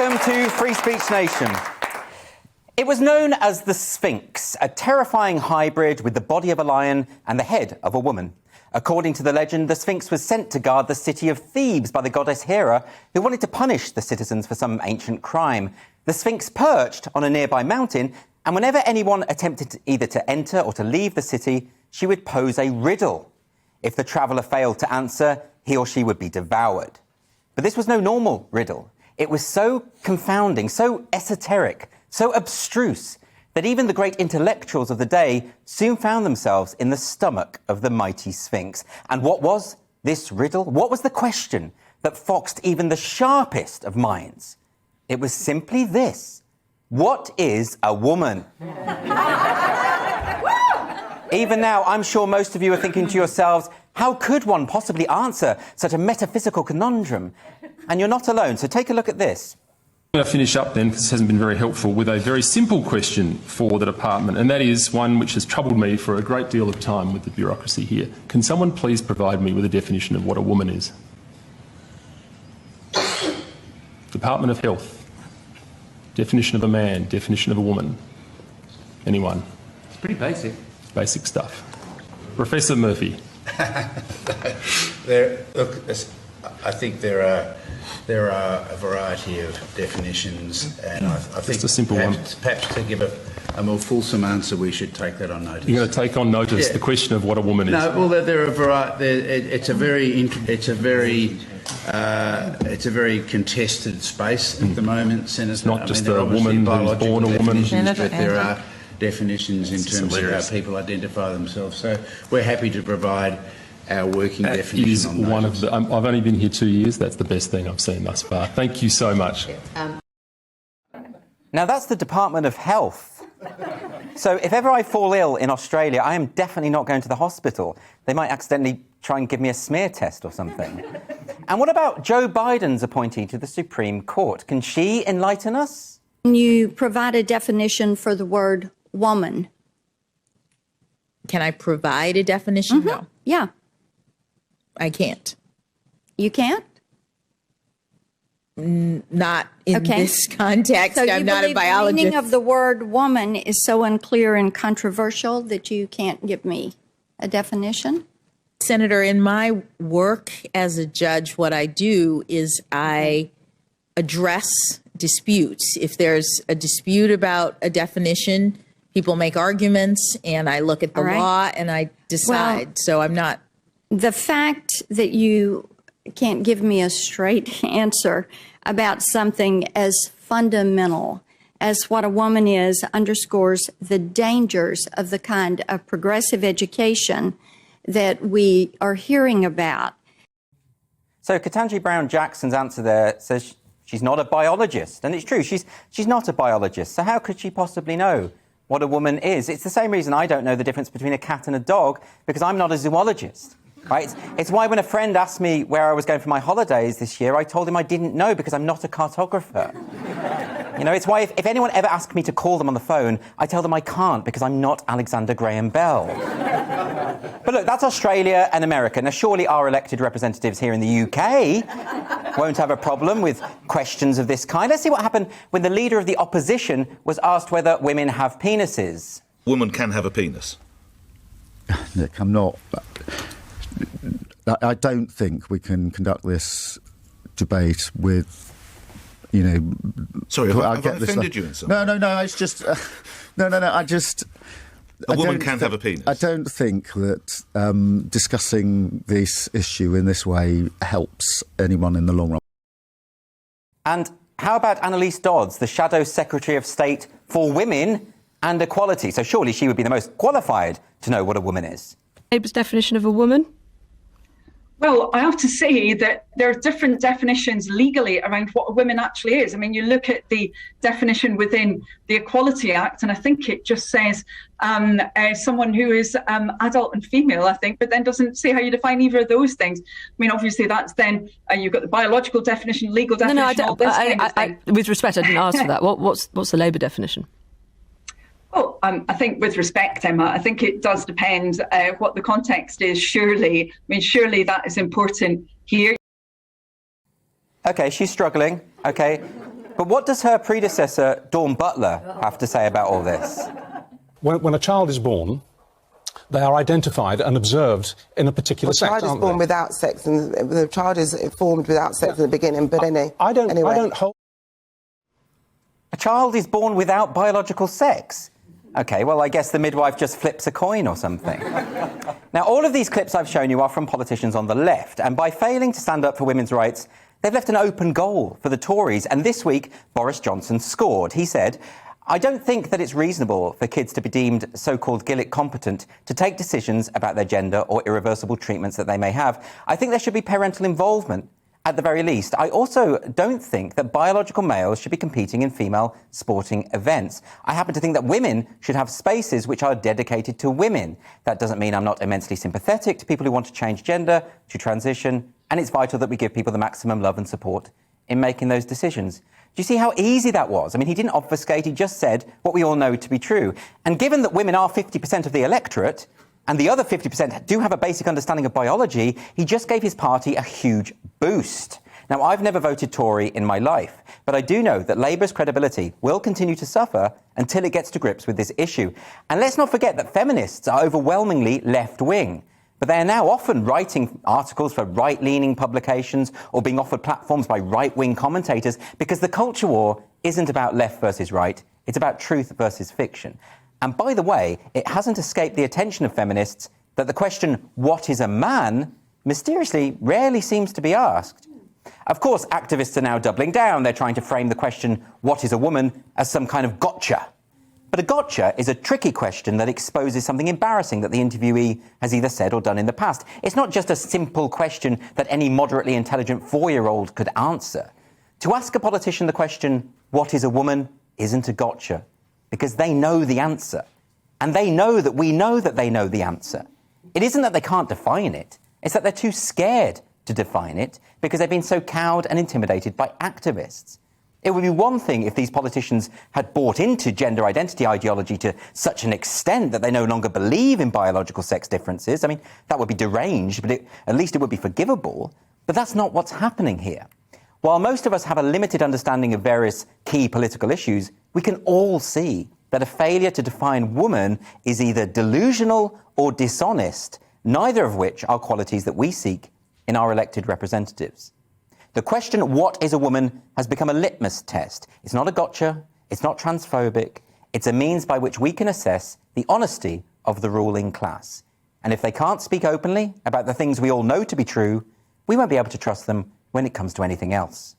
Welcome to Free Speech Nation. It was known as the Sphinx, a terrifying hybrid with the body of a lion and the head of a woman. According to the legend, the Sphinx was sent to guard the city of Thebes by the goddess Hera, who wanted to punish the citizens for some ancient crime. The Sphinx perched on a nearby mountain, and whenever anyone attempted either to enter or to leave the city, she would pose a riddle. If the traveller failed to answer, he or she would be devoured. But this was no normal riddle. It was so confounding, so esoteric, so abstruse, that even the great intellectuals of the day soon found themselves in the stomach of the mighty Sphinx. And what was this riddle? What was the question that foxed even the sharpest of minds? It was simply this: what is a woman? Even now, I'm sure most of you are thinking to yourselves, how could one possibly answer such a metaphysical conundrum? And you're not alone, so take a look at this. I'm going to finish up then, because this hasn't been very helpful, with a very simple question for the department, and that is one which has troubled me for a great deal of time with the bureaucracy here. Can someone please provide me with a definition of what a woman is? Department of Health. Definition of a man, definition of a woman. Anyone? It's pretty basic. Basic stuff. Professor Murphy. I think there are a variety of definitions, and I think just a simple perhaps to give a more fulsome answer, we should take that on notice. You're going to take on notice the question of what a woman is. No, well, there are a variety. It's a very contested space at the moment, Senator. It's not just a woman who's born a woman. But there are definitions in terms of how people identify themselves. So we're happy to provide our working definition is on one of the. I've only been here 2 years. That's the best thing I've seen thus far. Thank you so much. Now, that's the Department of Health. So if ever I fall ill in Australia, I am definitely not going to the hospital. They might accidentally try and give me a smear test or something. And what about Joe Biden's appointee to the Supreme Court? Can she enlighten us? Can you provide a definition for the word woman? Can I provide a definition? Mm-hmm. No. Yeah. I can't. You can't? Not in this context. So I'm not a biologist. The meaning of the word woman is so unclear and controversial that you can't give me a definition? Senator, in my work as a judge, what I do is I address disputes. If there's a dispute about a definition, people make arguments, and I look at the law and I decide. So I'm not. The fact that you can't give me a straight answer about something as fundamental as what a woman is underscores the dangers of the kind of progressive education that we are hearing about. So Ketanji Brown Jackson's answer there says she's not a biologist. And it's true, she's not a biologist. So how could she possibly know what a woman is? It's the same reason I don't know the difference between a cat and a dog, because I'm not a zoologist. Right? It's why when a friend asked me where I was going for my holidays this year, I told him I didn't know because I'm not a cartographer. You know, it's why if anyone ever asks me to call them on the phone, I tell them I can't because I'm not Alexander Graham Bell. But look, that's Australia and America. Now, surely our elected representatives here in the UK won't have a problem with questions of this kind. Let's see what happened when the leader of the opposition was asked whether women have penises. Woman can have a penis. Look, I'm not. I don't think we can conduct this debate with, you know. Sorry, have I offended you in some way? No. It's just I just. A woman can have a penis. I don't think that discussing this issue in this way helps anyone in the long run. And how about Annalise Dodds, the Shadow Secretary of State for Women and Equality? So surely she would be the most qualified to know what a woman is. Labour's definition of a woman? Well, I have to say that there are different definitions legally around what a woman actually is. I mean, you look at the definition within the Equality Act, and I think it just says someone who is adult and female, I think, but then doesn't say how you define either of those things. I mean, obviously, that's then you've got the biological definition, legal definition. With respect, I didn't ask for that. What's the Labour definition? Well, I think with respect, Emma, I think it does depend what the context is, surely. I mean, surely that is important here. OK, she's struggling. OK. But what does her predecessor, Dawn Butler, have to say about all this? When a child is born, they are identified and observed in a particular sex. The child is born without sex, and the child is formed without sex in the beginning. But anyway, I don't hold. A child is born without biological sex. OK, well, I guess the midwife just flips a coin or something. Now, all of these clips I've shown you are from politicians on the left, and by failing to stand up for women's rights, they've left an open goal for the Tories. And this week, Boris Johnson scored. He said, "I don't think that it's reasonable for kids to be deemed so-called Gillick competent to take decisions about their gender or irreversible treatments that they may have. I think there should be parental involvement at the very least. I also don't think that biological males should be competing in female sporting events. I happen to think that women should have spaces which are dedicated to women. That doesn't mean I'm not immensely sympathetic to people who want to change gender, to transition, and it's vital that we give people the maximum love and support in making those decisions." Do you see how easy that was? I mean, he didn't obfuscate, he just said what we all know to be true. And given that women are 50% of the electorate, and the other 50% do have a basic understanding of biology, he just gave his party a huge boost. Now, I've never voted Tory in my life, but I do know that Labour's credibility will continue to suffer until it gets to grips with this issue. And let's not forget that feminists are overwhelmingly left-wing. But they are now often writing articles for right-leaning publications or being offered platforms by right-wing commentators because the culture war isn't about left versus right, it's about truth versus fiction. And by the way, it hasn't escaped the attention of feminists that the question, what is a man, mysteriously rarely seems to be asked. Of course, activists are now doubling down. They're trying to frame the question, what is a woman, as some kind of gotcha. But a gotcha is a tricky question that exposes something embarrassing that the interviewee has either said or done in the past. It's not just a simple question that any moderately intelligent 4-year-old could answer. To ask a politician the question, what is a woman, isn't a gotcha, because they know the answer. And they know that we know that they know the answer. It isn't that they can't define it, it's that they're too scared to define it because they've been so cowed and intimidated by activists. It would be one thing if these politicians had bought into gender identity ideology to such an extent that they no longer believe in biological sex differences. I mean, that would be deranged, but at least it would be forgivable. But that's not what's happening here. While most of us have a limited understanding of various key political issues, we can all see that a failure to define woman is either delusional or dishonest, neither of which are qualities that we seek in our elected representatives. The question, what is a woman, has become a litmus test. It's not a gotcha, it's not transphobic, it's a means by which we can assess the honesty of the ruling class. And if they can't speak openly about the things we all know to be true, we won't be able to trust them when it comes to anything else.